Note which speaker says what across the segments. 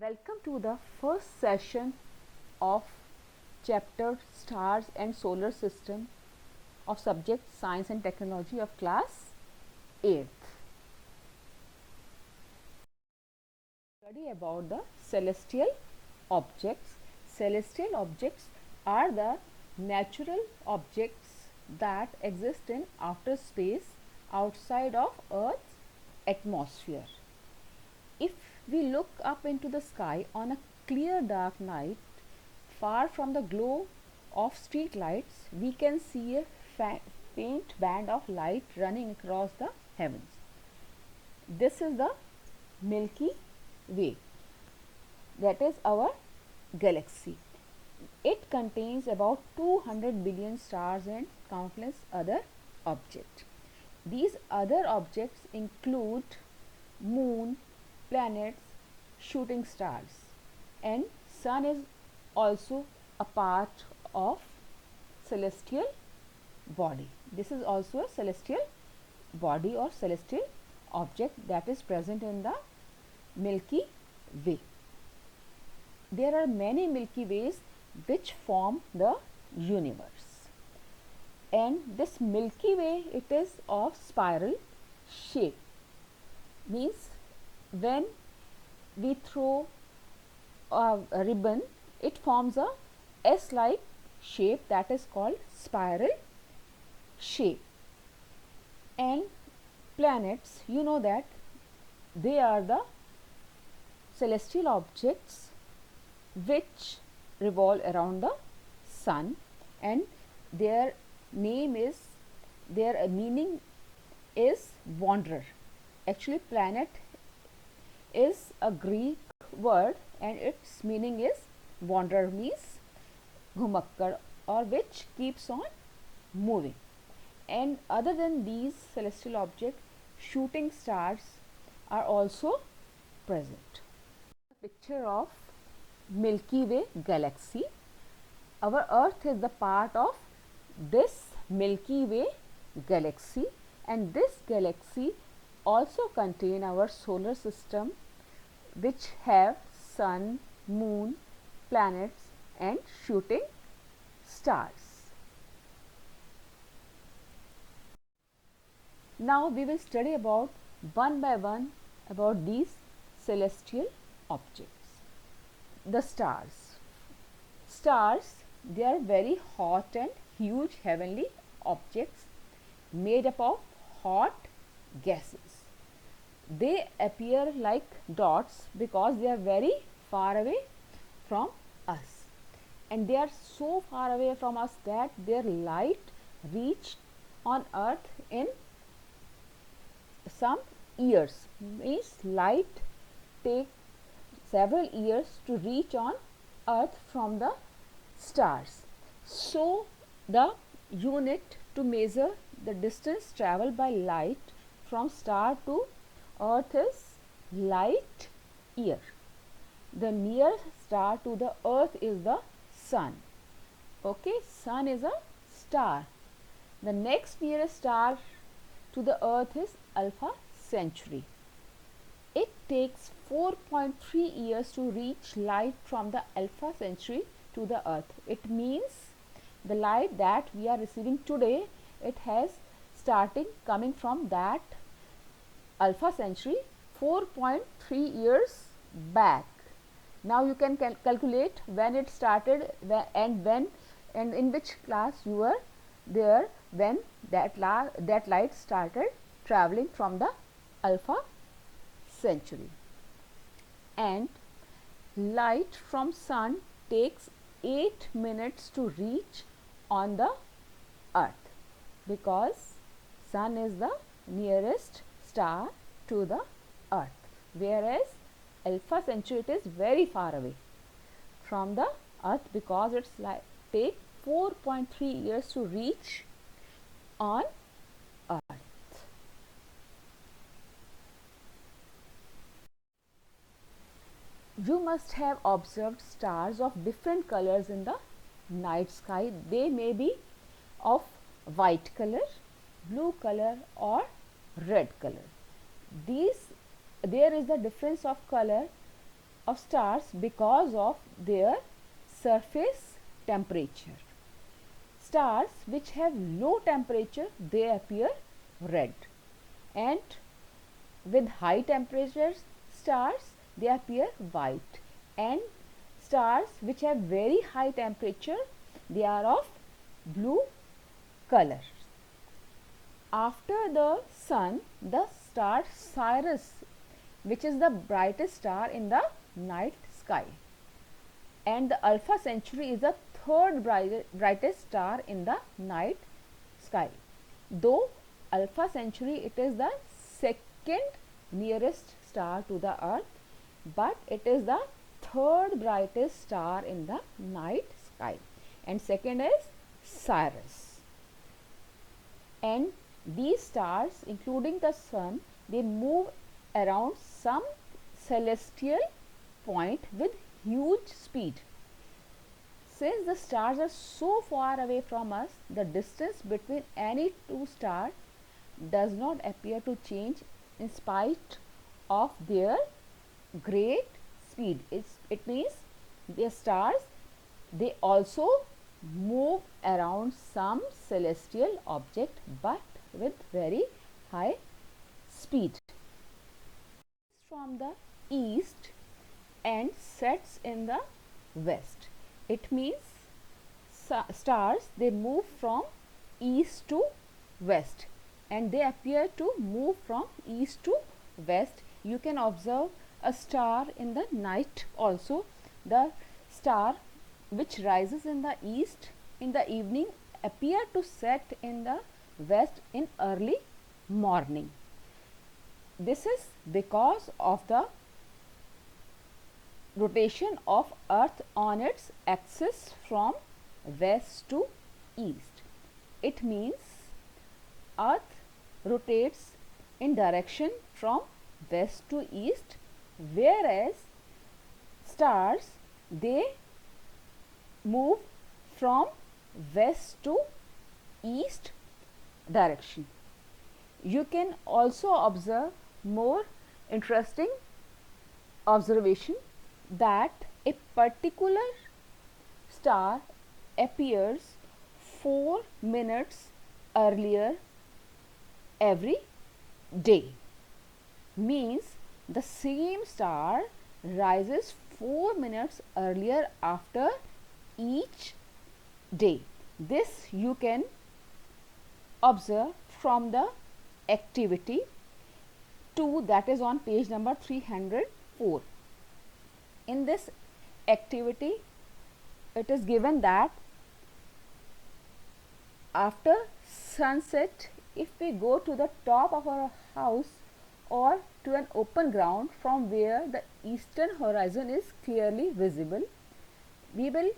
Speaker 1: Welcome to the first session of chapter Stars and Solar System of subject Science and Technology of class 8th. Study about the celestial objects. Celestial objects are the natural objects that exist in outer space outside of Earth's atmosphere. If we look up into the sky on a clear dark night, far from the glow of street lights, we can see a faint band of light running across the heavens. This is the Milky Way, that is our galaxy. It contains about 200 billion stars and countless other objects. These other objects include moon, planets, shooting stars, and sun is also a part of celestial body. This is also a celestial body or celestial object that is present in the Milky Way. There are many Milky Ways which form the universe, and this Milky Way, it is of spiral shape, means when we throw a ribbon, it forms a S-like shape, that is called spiral shape. And planets, you know that they are the celestial objects which revolve around the sun, and their meaning is wanderer. Actually, planet is a Greek word and its meaning is wanderer, means ghumakkar, or which keeps on moving. And other than these celestial objects, shooting stars are also present. Picture of Milky Way galaxy. Our Earth is the part of this Milky Way galaxy, and this galaxy also contain our solar system, which have sun, moon, planets and shooting stars. Now we will study about one by one about these celestial objects. The stars. Stars, they are very hot and huge heavenly objects made up of hot gases. They appear like dots because they are very far away from us, and they are so far away from us that their light reached on Earth in some years. Means light take several years to reach on Earth from the stars. So the unit to measure the distance traveled by light from star to Earth is light year. The nearest star to the Earth is the sun. Okay, sun is a star. The next nearest star to the Earth is Alpha Centauri. It takes 4.3 years to reach light from the Alpha Centauri to the Earth. It means the light that we are receiving today, it has starting coming from that Alpha Centauri 4.3 years back. Now you can calculate when it started and in which class you were there when that light started traveling from the Alpha Centauri. And light from sun takes 8 minutes to reach on the Earth, because sun is the nearest star to the Earth, whereas Alpha Centauri, it is very far away from the Earth because it's take 4.3 years to reach on Earth. You must have observed stars of different colors in the night sky. They may be of white color, blue color or red color. There is the difference of color of stars because of their surface temperature. Stars which have low temperature, they appear red, and with high temperatures stars, they appear white, and stars which have very high temperature, they are of blue color. After the sun, the star Sirius, which is the brightest star in the night sky, and the Alpha Centauri is the third brightest star in the night sky. Though Alpha Centauri, it is the second nearest star to the earth, but it is the third brightest star in the night sky, and second is Sirius. And these stars, including the sun, they move around some celestial point with huge speed. Since the stars are so far away from us, the distance between any two stars does not appear to change in spite of their great speed. It means the stars, they also move around some celestial object, but with very high speed. From the east and sets in the west. It means stars, they move from east to west, and they appear to move from east to west. You can observe a star in the night also. The star which rises in the east in the evening appear to set in the west in early morning. This is because of the rotation of earth on its axis from west to east. It means earth rotates in direction from west to east, whereas stars, they move from west to east direction. You can also observe more interesting observation that a particular star appears 4 minutes earlier every day. Means the same star rises 4 minutes earlier after each day. This you can observe from the activity 2, that is on page number 304. In this activity, it is given that after sunset, if we go to the top of our house or to an open ground from where the eastern horizon is clearly visible, we will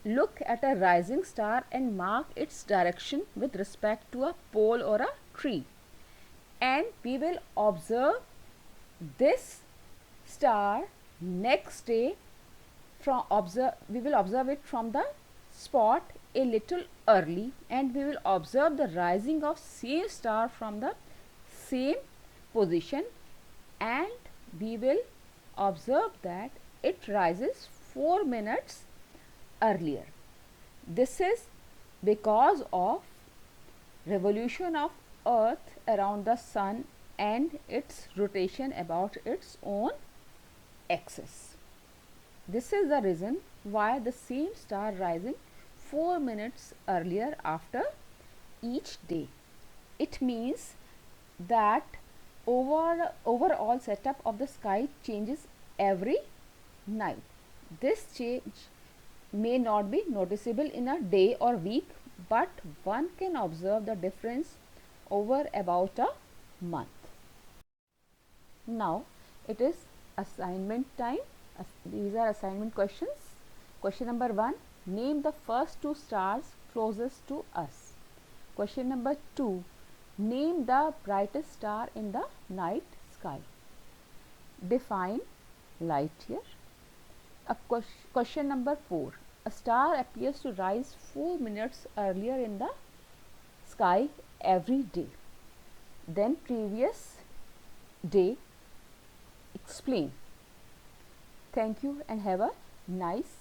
Speaker 1: look at a rising star and mark its direction with respect to a pole or a tree, and we will observe this star next day. We will observe it from the spot a little early, and we will observe the rising of same star from the same position, and we will observe that it rises 4 minutes earlier. This is because of revolution of earth around the sun and its rotation about its own axis. This is the reason why the same star rising 4 minutes earlier after each day. It means that overall setup of the sky changes every night. This change may not be noticeable in a day or week, but one can observe the difference over about a month. Now it is assignment time. These are assignment questions. Question number 1, name the first 2 stars closest to us. Question number 2, name the brightest star in the night sky. Define light year. Question number 4, a star appears to rise 4 minutes earlier in the sky every day than previous day. Explain. Thank you and have a nice